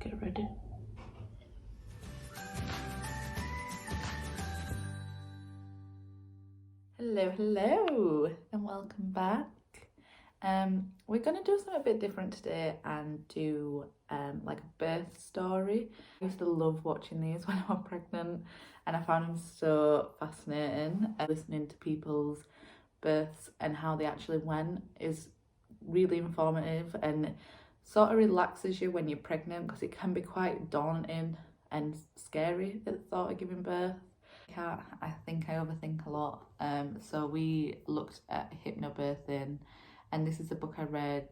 get ready. Hello and welcome back. We're gonna do something a bit different today and do like a birth story. I used to love watching these when I was pregnant and I found them so fascinating. Listening to people's births and how they actually went is really informative and sort of relaxes you when you're pregnant, because it can be quite daunting and scary at the thought of giving birth. I think I overthink a lot. So we looked at Hypnobirthing, and this is a book I read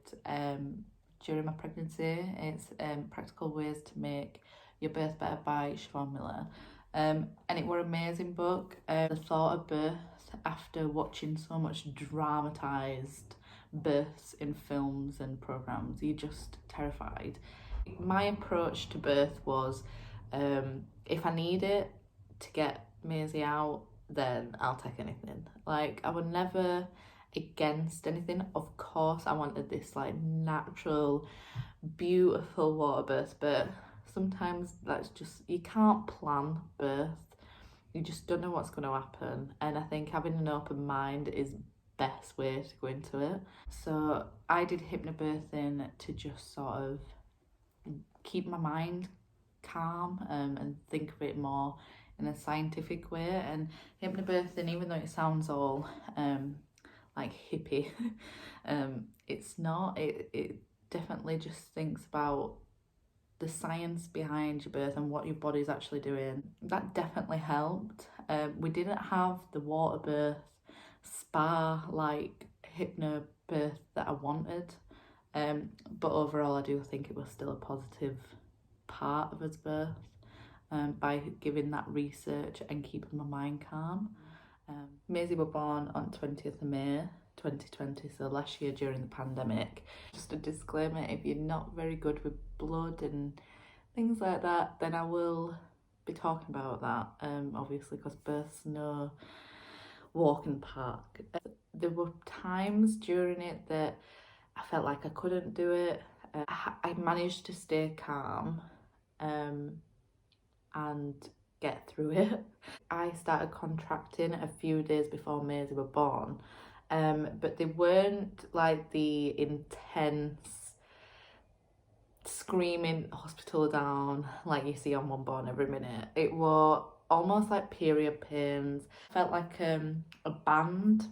during my pregnancy. It's Practical Ways to Make Your Birth Better by Siobhan Miller. And it was an amazing book. The thought of birth after watching so much dramatised births in films and programmes, you're just terrified. My approach to birth was if I need it to get Maisie out, then I'll take anything. Like, I was never against anything. Of course I wanted this like natural, beautiful water birth, but sometimes that's just, you can't plan birth. You just don't know what's going to happen, and I think having an open mind is best way to go into it. So I did hypnobirthing to just sort of keep my mind calm and think of it more in a scientific way. And hypnobirthing, even though it sounds all like hippie, it's not. It definitely just thinks about the science behind your birth and what your body's actually doing. That definitely helped. We didn't have the water birth spa like hypnobirth that I wanted, but overall I do think it was still a positive part of his birth, by giving that research and keeping my mind calm. Maisie was born on 20th of May 2020, so last year during the pandemic. Just a disclaimer, if you're not very good with blood and things like that, then I will be talking about that, obviously, because birth's no walk in the park. There were times during it that I felt like I couldn't do it. I managed to stay calm and get through it. I started contracting a few days before Maisie was born, but they weren't like the intense screaming hospital down like you see on One Born Every Minute. It was almost like period pains. Felt like a band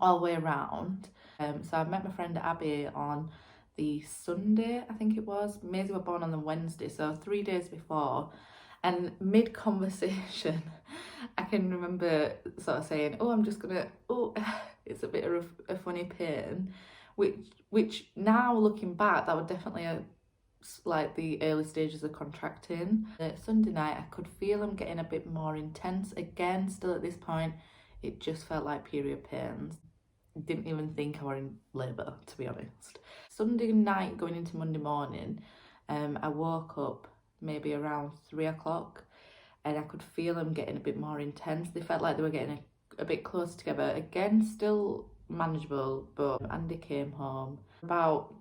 all the way around. So I met my friend Abby on the Sunday, I think it was. Maisie was born on the Wednesday, so 3 days before. And mid-conversation, I can remember sort of saying, oh, I'm just gonna, oh, it's a bit of a funny pain. Which now looking back, that was definitely like the early stages of contracting. Sunday night, I could feel them getting a bit more intense. Again, still at this point, it just felt like period pains. Didn't even think I were in labour, to be honest. Sunday night going into Monday morning, I woke up maybe around 3 o'clock and I could feel them getting a bit more intense. They felt like they were getting a bit close together. Again, still manageable, but Andy came home about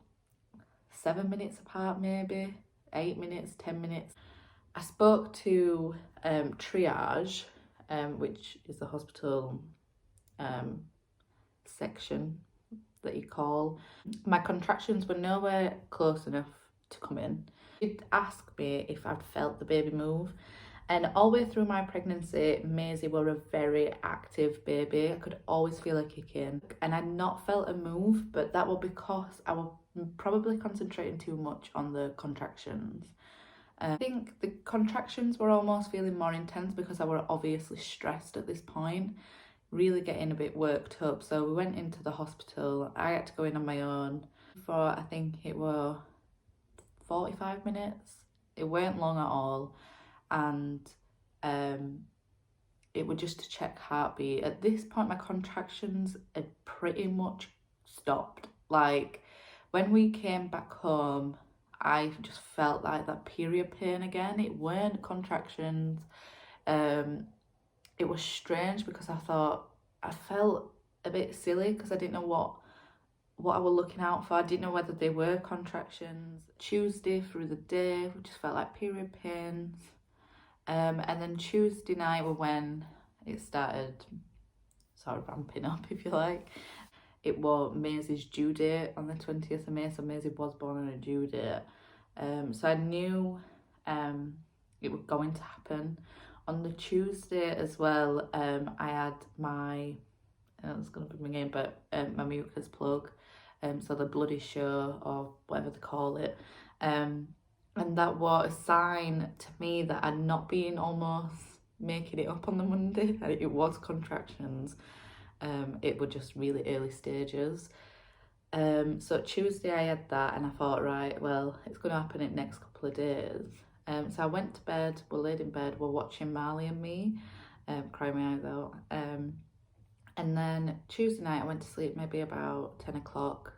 7 minutes apart, maybe 8 minutes, 10 minutes. I spoke to triage, which is the hospital section that you call. My contractions were nowhere close enough to come in. She'd ask me if I'd felt the baby move, and all the way through my pregnancy, Maisie were a very active baby. I could always feel her kick in, and I'd not felt a move, but that was because I was probably concentrating too much on the contractions. I think the contractions were almost feeling more intense because I were obviously stressed at this point, really getting a bit worked up. So we went into the hospital. I had to go in on my own for, I think it was 45 minutes. It weren't long at all, and it was just to check heartbeat. At this point, my contractions had pretty much stopped. Like, when we came back home, I just felt like that period pain again. It weren't contractions. It was strange because I thought I felt a bit silly because I didn't know what what I was looking out for. I didn't know whether they were contractions. Tuesday through the day, we just felt like period pains. And then Tuesday night were when it started sort of ramping up, if you like. It was Maisie's due date on the 20th of May, so Maisie was born on a due date. So I knew it was going to happen. On the Tuesday as well, I had my, it's going to be my name, but my mucus plug, so the bloody show or whatever they call it. And that was a sign to me that I'd not been almost making it up on the Monday. It was contractions. It were just really early stages. So Tuesday I had that, and I thought, right, well, it's going to happen in the next couple of days. So I went to bed, we laid in bed, we're watching Marley and Me, crying my eyes out. And then Tuesday night I went to sleep maybe about 10 o'clock.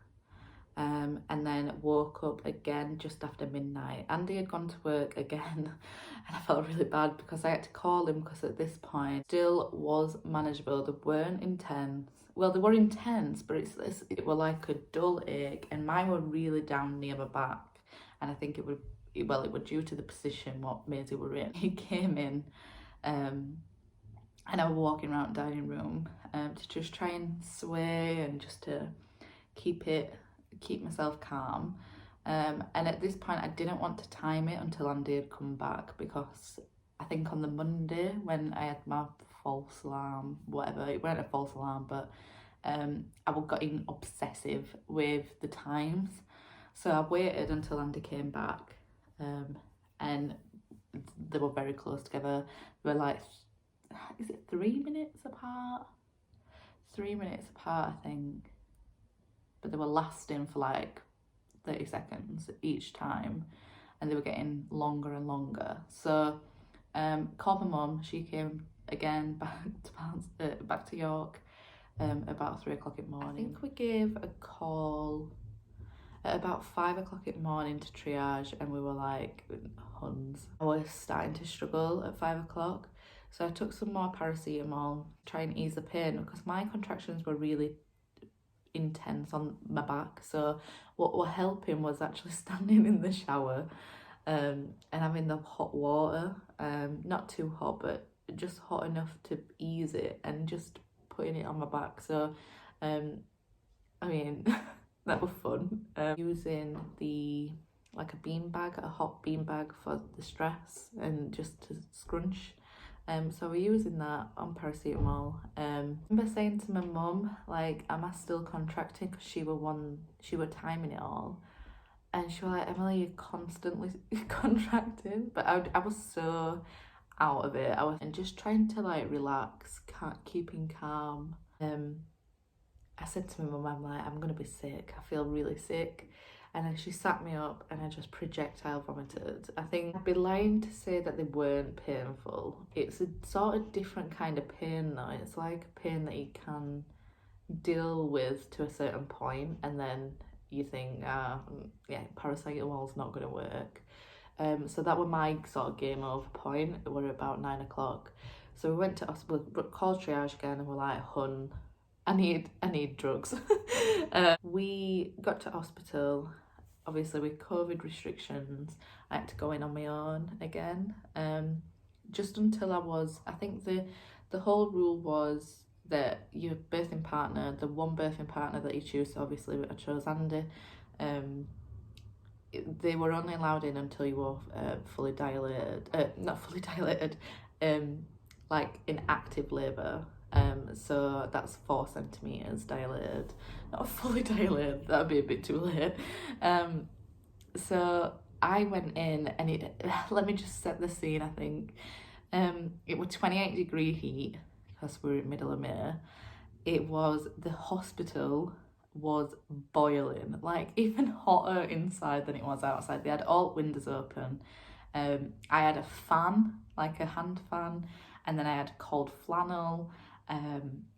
And then woke up again just after midnight. Andy had gone to work again, and I felt really bad because I had to call him, because at this point still was manageable. They weren't intense. Well, they were intense, but it were like a dull ache, and mine were really down near my back. And I think it was due to the position what Maisie were in. He came in, and I was walking around the dining room to just try and sway and just to keep myself calm. And at this point I didn't want to time it until Andy had come back, because I think on the Monday when I had my false alarm, whatever, it wasn't a false alarm, but I was getting obsessive with the times. So I waited until Andy came back, and they were very close together. They were like, is it 3 minutes apart? 3 minutes apart, I think. But they were lasting for like 30 seconds each time, and they were getting longer and longer. So called my mum. She came again back to York about 3 o'clock in the morning. I think we gave a call at about 5 o'clock in the morning to triage, and we were like Huns. I was starting to struggle at 5 o'clock, so I took some more paracetamol to try and ease the pain, because my contractions were really intense on my back. So what were helping was actually standing in the shower and having the hot water, not too hot, but just hot enough to ease it, and just putting it on my back. So I mean that was fun. Using like a hot bean bag for the stress and just to scrunch. So we're using that on paracetamol. I remember saying to my mum, like, am I still contracting? Because she were timing it all. And she was like, Emily, you're constantly contracting. But I was so out of it. And just trying to like relax, keeping calm. I said to my mum, I'm like, I'm going to be sick. I feel really sick. And then she sat me up, and I just projectile vomited. I think I'd be lying to say that they weren't painful. It's a sort of different kind of pain though. It's like a pain that you can deal with to a certain point, and then you think, paracetamol's not going to work. So that was my sort of game over point. We're about 9 o'clock. So we went to hospital, called triage again, and we're like, hun, I need drugs. We got to hospital, obviously with COVID restrictions. I had to go in on my own again. Just until I think the whole rule was that your birthing partner, the one birthing partner that you choose, so obviously I chose Andy, they were only allowed in until you were fully dilated, not fully dilated, like in active labour. So that's 4 centimeters dilated, not fully dilated, that'd be a bit too late. So I went in, and let me just set the scene. I think it was 28-degree heat, because we're in middle of May. The hospital was boiling, like even hotter inside than it was outside. They had all windows open. I had a fan, like a hand fan, and then I had cold flannel.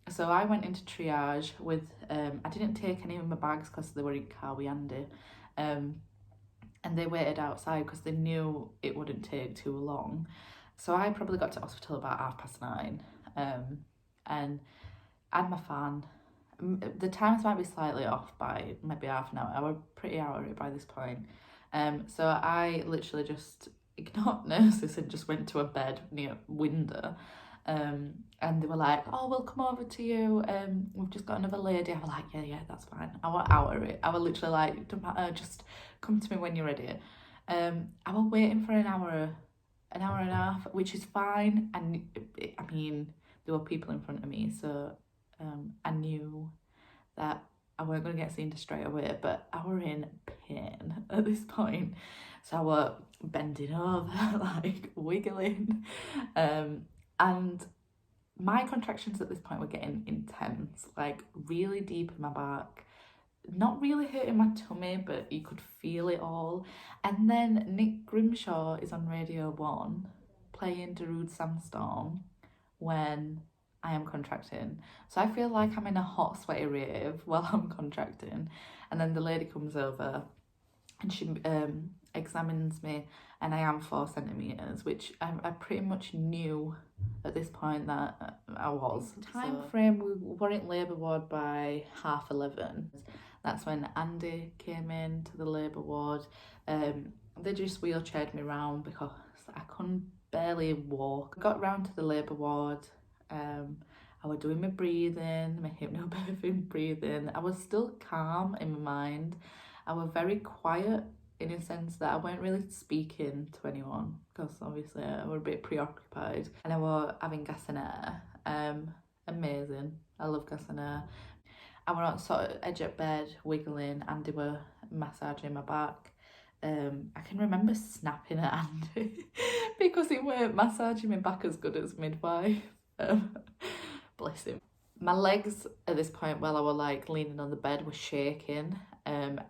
So I went into triage with, I didn't take any of my bags because they were in car with Andy, and they waited outside because they knew it wouldn't take too long. So I probably got to hospital about 9:30, and I had my fan, The times might be slightly off by maybe half an hour. I was pretty out of it by this point. So I literally just ignored nurses and just went to a bed near window. And they were like, "Oh, we'll come over to you. We've just got another lady." I was like, "Yeah, that's fine." I was out of it. I was literally like, "Don't matter, just come to me when you're ready." I was waiting for an hour and a half, which is fine. And I mean, there were people in front of me, so I knew that I weren't going to get seen to straight away, but I were in pain at this point. So I were bending over, like wiggling. And my contractions at this point were getting intense, like really deep in my back. Not really hurting my tummy, but you could feel it all. And then Nick Grimshaw is on Radio 1 playing Darude Sandstorm when I am contracting. So I feel like I'm in a hot, sweaty rave while I'm contracting. And then the lady comes over and she examines me, and I am 4 centimetres, which I pretty much knew at this point that I was. Time frame, we were in labour ward by 11:30. That's when Andy came in to the labour ward. They just wheelchaired me round because I couldn't barely walk. Got round to the labour ward. I was doing my breathing, my hypnobirthing breathing. I was still calm in my mind. I was very quiet in a sense that I weren't really speaking to anyone because obviously I was a bit preoccupied, and I was having gas and air. Amazing. I love gas and air. I was on sort of edge of bed, wiggling. Andy were massaging my back. I can remember snapping at Andy because he weren't massaging my back as good as midwife. Bless him. My legs at this point, while I was like leaning on the bed, were shaking, and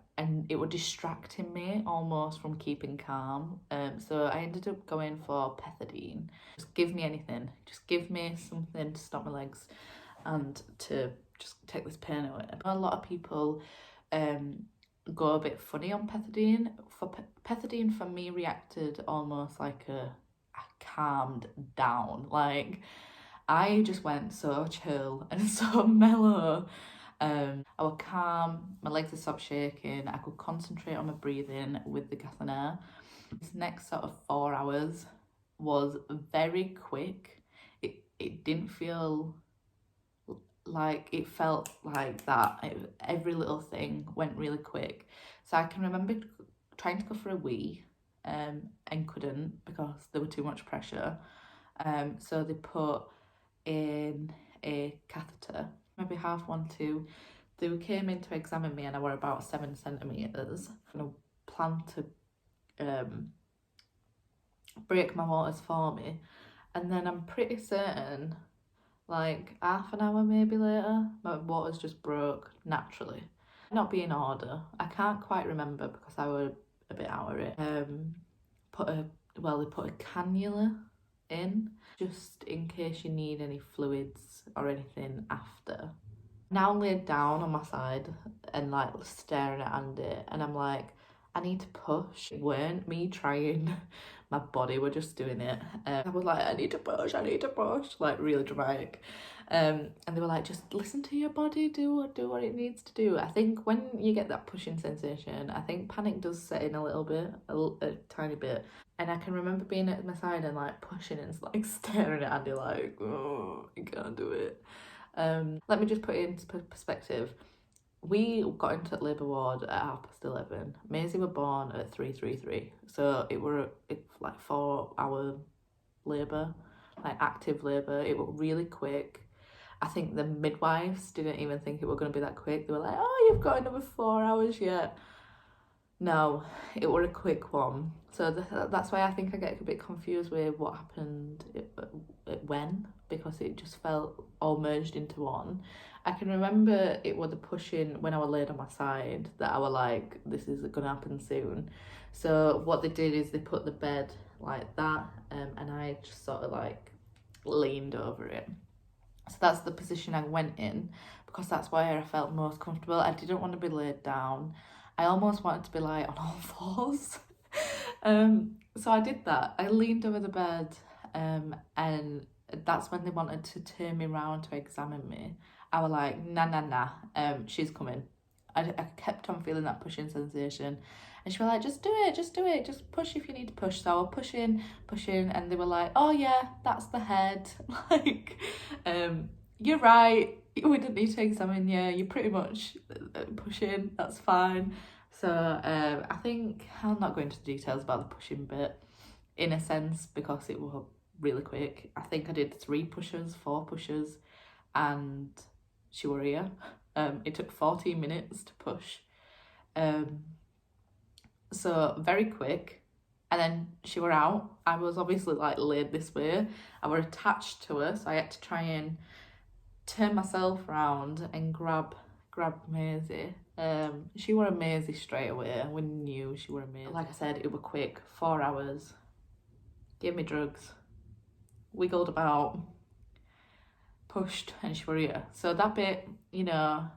it was distracting me almost from keeping calm. So I ended up going for pethidine. Just give me anything. Just give me something to stop my legs and to just take this pain away. A lot of people go a bit funny on pethidine. Pethidine for me reacted almost like I calmed down. Like I just went so chill and so mellow. I was calm, my legs had stopped shaking, I could concentrate on my breathing with the gas and air. This next sort of 4 hours was very quick. It didn't feel like, it felt like that. Every little thing went really quick. So I can remember trying to go for a wee and couldn't because there was too much pressure. So they put in a catheter, maybe 1:30. They came in to examine me and I were about 7 centimetres. And I planned to break my waters for me. And then I'm pretty certain, like half an hour maybe later, my waters just broke naturally. Not being order, I can't quite remember because I was a bit out of it. They put a cannula in just in case you need any fluids or anything after. Now laid down on my side and like staring at Andy, and I'm like, I need to push. It weren't me trying, my body were just doing it. I was like, I need to push, like really dramatic. And they were like, just listen to your body, do what it needs to do. I think when you get that pushing sensation, I think panic does set in a little bit, a tiny bit. And I can remember being at my side and like pushing and like staring at Andy like, oh, I can't do it. Let me just put it into perspective. We got into labour ward at 11:30. Maisie were born at 3:33. So it like 4-hour labour, like active labour. It was really quick. I think the midwives didn't even think it was going to be that quick. They were like, oh, you've got another 4 hours yet. No, it was a quick one. So that's why I think I get a bit confused with what happened when, because it just felt all merged into one. I can remember it was the pushing when I was laid on my side that I was like, this is going to happen soon. So what they did is they put the bed like that, and I just sort of like leaned over it. So that's the position I went in because that's where I felt most comfortable. I didn't want to be laid down. I almost wanted to be like on all fours. So I did that. I leaned over the bed, and that's when they wanted to turn me around to examine me. I was like, nah, she's coming. I kept on feeling that pushing sensation. And she was like, just do it, just push if you need to push. So I was pushing, and they were like, oh yeah, that's the head. Like, you're right, we didn't need to examine you, you're pretty much pushing, that's fine. So I think I'll not go into details about the pushing bit, in a sense, because it was really quick. I think I did 4 pushes, and she were here. It took 14 minutes to push. So very quick. And then she were out. I was obviously like laid this way. I were attached to her, so I had to try and turn myself round and grab Maisie. She were a Maisie straight away. We knew she were a Maisie. Like I said, it were quick. 4 hours. Gave me drugs. Wiggled about. Pushed, and she were here. So that bit, you know,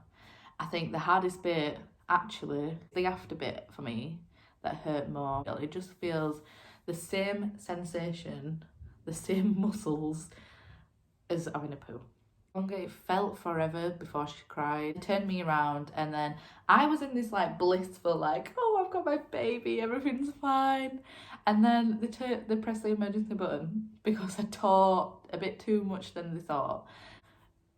I think the hardest bit, actually, the after bit for me, that hurt more. It just feels the same sensation, the same muscles as having a poo. It felt forever before she cried. It turned me around, and then I was in this like blissful, like, oh, I've got my baby, everything's fine. And then they pressed the emergency button because I tore a bit too much than they thought.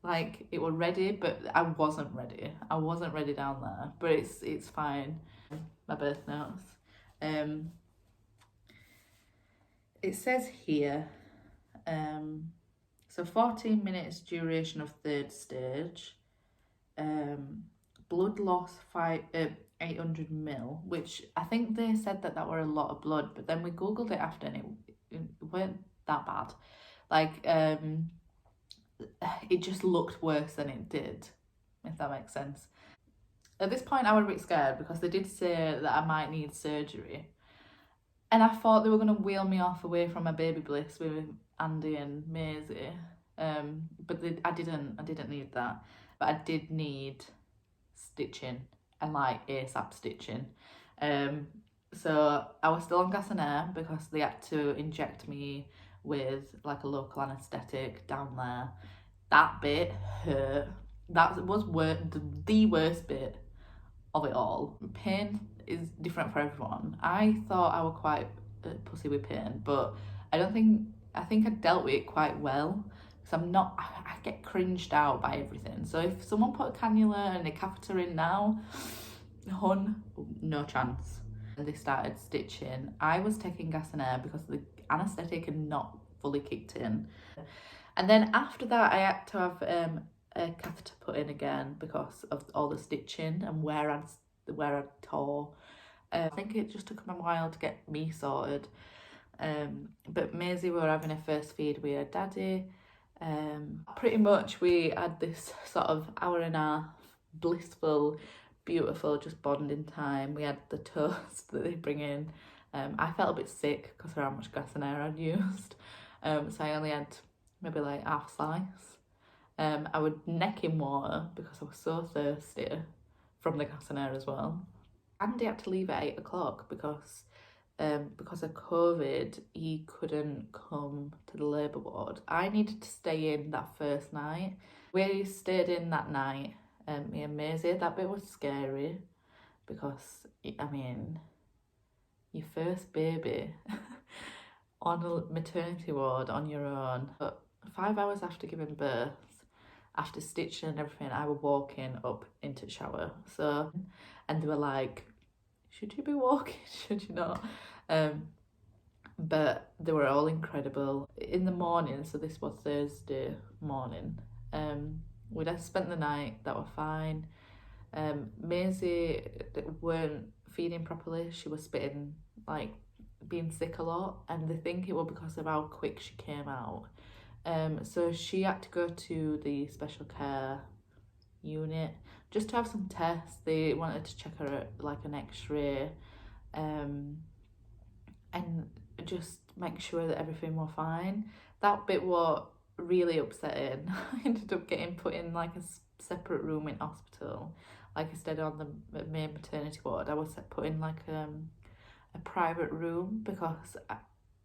Like, it was ready, but I wasn't ready. I wasn't ready down there, but it's fine. My birth notes. It says here, so 14 minutes duration of 3rd stage, blood loss 800 ml, which I think they said that were a lot of blood, but then we googled it after, and it weren't that bad. Like, it just looked worse than it did, if that makes sense. At this point I was a bit scared because they did say that I might need surgery, and I thought they were going to wheel me off away from my baby bliss with Andy and Maisie, but I didn't need that, but I did need stitching, and like ASAP stitching. So I was still on gas and air because they had to inject me with like a local anaesthetic down there. That bit hurt. That was the worst bit of it all. Pain is different for everyone. I thought I was quite pussy with pain, but I think I dealt with it quite well, because I get cringed out by everything. So if someone put a cannula and a catheter in now, no chance. And they started stitching. I was taking gas and air because the anaesthetic had not fully kicked in. And then after that, I had to have a catheter put in again because of all the stitching and where I tore. I think it just took them a while to get me sorted. But Maisie were having her first feed with her daddy. Pretty much we had this sort of hour and a half blissful, beautiful, just bonding time. We had the toast that they bring in. I felt a bit sick because of how much gas and air I'd used. So I only had maybe like half slice. I would neck in water because I was so thirsty from the gas and air as well. Andy had to leave at 8 o'clock because of COVID, he couldn't come to the labour ward. I needed to stay in that first night. We stayed in that night, me and Maisie. That bit was scary because, I mean, your first baby on a maternity ward on your own. But 5 hours after giving birth, after stitching and everything, I was walking up into the shower. So, and they were like, should you be walking? Should you not? But they were all incredible. In the morning, so this was Thursday morning, we'd have spent the night, that were fine. Maisie weren't feeding properly. She was spitting, like, being sick a lot, and they think it was because of how quick she came out. So she had to go to the special care unit just to have some tests. They wanted to check her at like an x-ray, and just make sure that everything was fine. That bit was really upsetting. I ended up getting put in like a separate room in hospital. Like, instead of on the main maternity ward, I was put in like a private room because,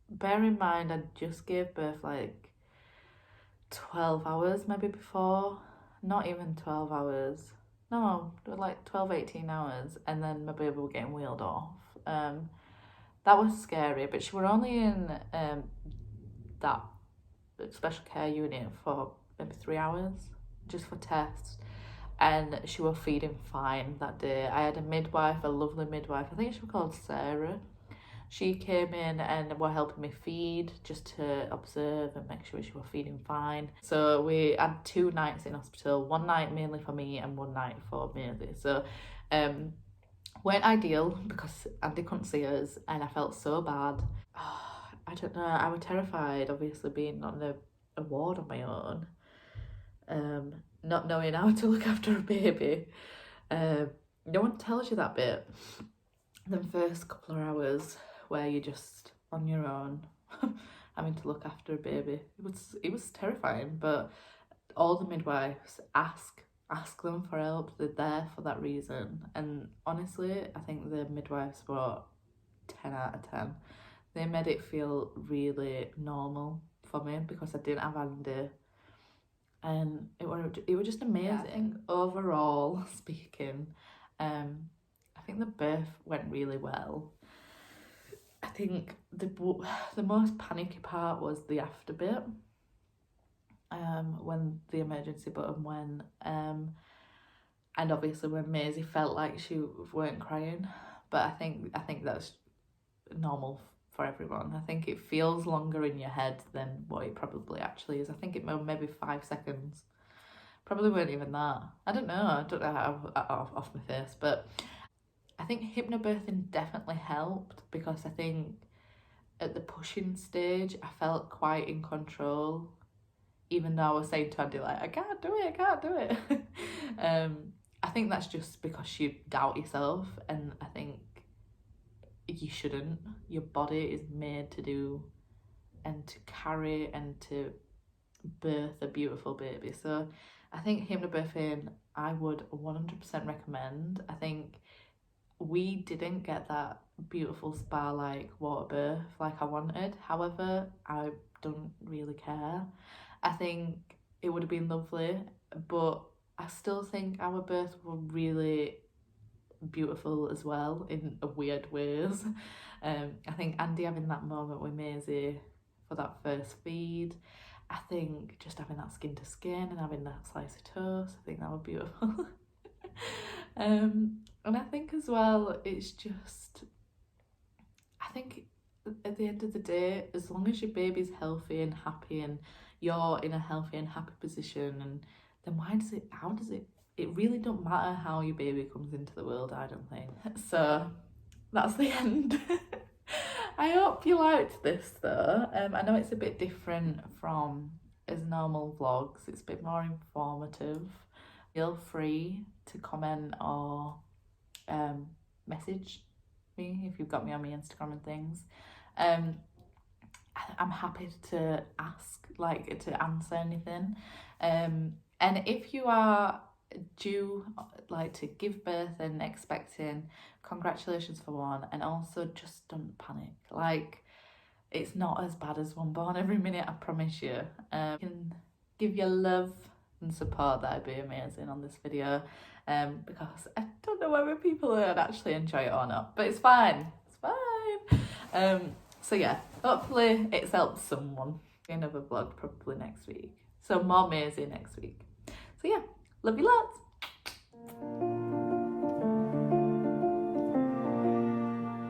bear in mind, I just gave birth like 12 hours maybe before. not even 12 hours. No, like 12, 18 hours, and then my baby was getting wheeled off. That was scary, but she were only in that special care unit for maybe 3 hours, just for tests, and she was feeding fine that day. I had a midwife, a lovely midwife, I think she was called Sarah. She came in and were helping me feed, just to observe and make sure she was feeding fine. So we had 2 nights in hospital, one night mainly for me and one night for Maisie. So weren't ideal because Andy couldn't see us and I felt so bad. I don't know, I was terrified, obviously being on a ward on my own, not knowing how to look after a baby. No one tells you that bit. The first couple of hours where you're just on your own, having to look after a baby. It was terrifying, but all the midwives ask them for help. They're there for that reason. And honestly, I think the midwives were 10 out of 10. They made it feel really normal for me because I didn't have Andy. And it was just amazing. Yeah, I think overall speaking, I think the birth went really well. I think the most panicky part was the after bit, when the emergency button went, and obviously when Maisie felt like she weren't crying, but I think that's normal for everyone. I think it feels longer in your head than what it probably actually is. I think it maybe 5 seconds. Probably weren't even that. I don't know how off my face, but I think hypnobirthing definitely helped because I think at the pushing stage I felt quite in control, even though I was saying to Andy like, I can't do it. I think that's just because you doubt yourself, and I think you shouldn't. Your body is made to do and to carry and to birth a beautiful baby. So I think hypnobirthing I would 100% recommend. I think we didn't get that beautiful spa-like water birth like I wanted. However, I don't really care. I think it would have been lovely, but I still think our births were really beautiful as well in a weird ways. I think Andy having that moment with Maisie for that first feed, I think just having that skin to skin and having that slice of toast, I think that was beautiful. And I think as well, it's just, I think at the end of the day, as long as your baby's healthy and happy and you're in a healthy and happy position, and then how does it really don't matter how your baby comes into the world, I don't think. So that's the end. I hope you liked this though. I know it's a bit different from as normal vlogs, it's a bit more informative. Feel free to comment or message me if you've got me on my Instagram and things. I'm happy to answer anything. And if you are due to give birth and expecting, congratulations for one, and also just don't panic. It's not as bad as one born every minute, I promise you. You can give your love and support, that'd be amazing on this video, because I don't know whether people would actually enjoy it or not, but it's fine. So yeah, hopefully it's helped someone. Another vlog probably next week, so more Maisie next week. So yeah, love you lots.